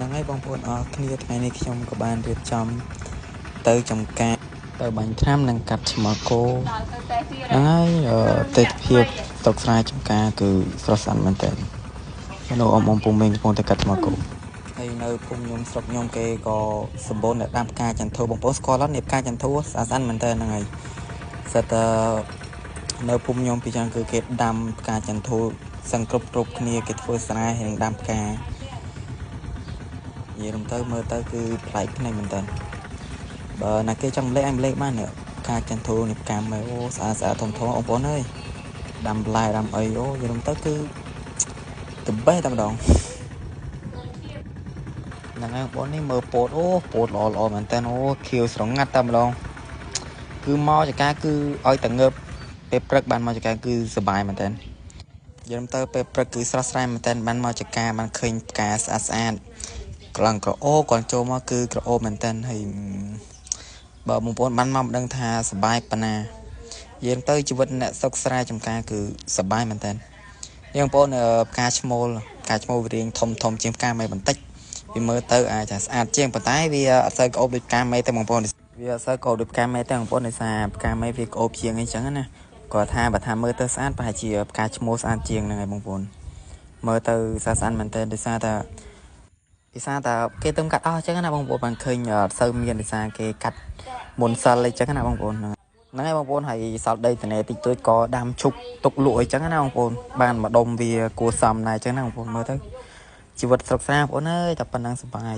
នឹងហើយបងប្អូនអរគ្នាថ្ងៃនេះខ្ញុំក៏បានរៀបចំទៅចំការទៅបាញ់ថ្នាំនិងកាត់ឆ្មោះគោហ្នឹងហើយទេសភាពតុកស្រែចំការគឺស្រស់ស្អាតមែនតើនៅអមពុំមេងកំពុងតែកាត់ឆ្មោះគោហើយនៅភូមិខ្ញុំស្រុកខ្ញុំគេក៏សម្បូរអ្នកដាំផ្កាចន្ទោបងប្អូនស្គាល់អត់នេះផ្កាចន្ទោស្អាតមែនតើហ្នឹងហើយសិតនៅភូមិខ្ញុំពីចឹងគឺគេដាំផ្កាចន្ទោសឹងគ្រប់គ្នាគេធ្វើស្រែហើយនឹងដាំផ្កានិយាយទៅមើលទៅគឺប្លែកភ្នែកមែនតើបើណាគេចង់ម្លេចបានផ្កាចន្ទោនេះផ្កាមើលអូស្អាតធំបងប្អូនអើយដាំបន្លែដាំអីអូនិយាយទៅគឺthe best តែម្ដងហ្នឹងហើយបងប្អូននេះមើលពោតអូពោតល្អមែនតើអូខៀវស្រងាត់តែម្ដងគឺមកចកាគឺឲ្យតែងើបពេលព្រឹកបានមកចកាគឺសុបាយមែនតើនិយាយទៅពេលព្រឹកគឺស្រស់ស្រាយមែនតើបានមកចកាបានឃើញផ្កាស្អាតក្លងក្រអូគាត់ចូលមកគឺក្រអូមែនតើហើយបើបងប្អូនបានមកមិនដឹងថាសុបាយប៉ុណ្ណាយើងទៅជីវិតអ្នកសុខស្រែចម្ការគឺសុបាយមែនតើយើងបងប្អូនផ្កាឈ្មោលវារៀងធំជាងផ្កាមេបន្តិចវាមើលទៅអាចថាស្អាតជាងប៉ុន្តែវាអត់សូវក្អូបដូចផ្កាមេទេបងប្អូនវាអត់សូវក្អូបដូចផ្កាមេទេបងប្អូនដោយសារផ្កាមេវាក្អូបជាងអីចឹងណាគាត់ថាបើថាមើលទៅស្អាតប្រហែលជាផ្កាឈ្មោលស្អាតជាងហ្នឹងហើយបងប្អូនមើលទៅស្អាតមែនតើដោយសារតែគេទៅកាត់អស់ចឹងណាបងប្អូនបានឃើញអត់សូវមានដោយសារគេកាត់មុនសិលអីចឹងណាបងប្អូនហ្នឹងហើយបងប្អូនហើយសល់ដីត្នេតិចតួចក៏ដាំឈុកទុកលក់អីចឹងណាបងប្អូនបានម្ដុំវាគួរសមដែរចឹងណាបងប្អូនមើលទៅជីវិតស្រុកស្រែបងប្អូនអើយតែប៉ុណ្ណឹងសុបាយ